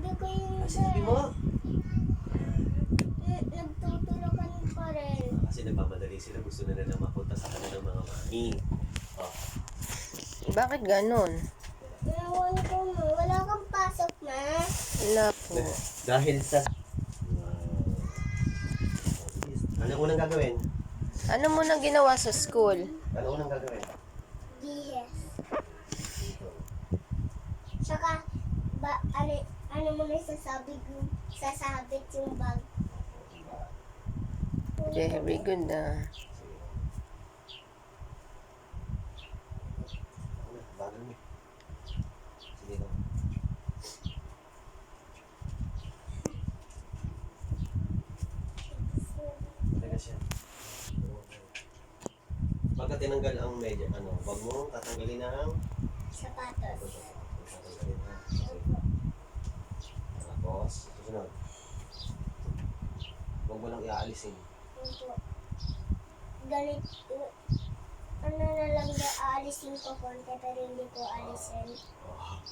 Sinabi ko yung Sinabi mo? nagtutulakan pa rin. Kasi nagmamadali sila. Gusto na nila mapunta sa kanilang mga mami. Oh. Bakit ganun? Ewan ko mo. Wala kang pasok na. Wala po. Dahil sa... Ano unang gagawin? Ano mo na ginawa sa school? Ano unang gagawin? Yes. Saka, ano mo na sasabit yung bag. Very good ah. Bagal mo. Sige lang. Talaga siya. Pagka tinanggal ang medya, wag mo tatanggalin ang Sapatos. tatanggalin ha. Tapos, susunod. Huwag mo lang iaalisin. Opo. Galit. Ano na lang na aalisin ko konti pero hindi ko alisin. Oh.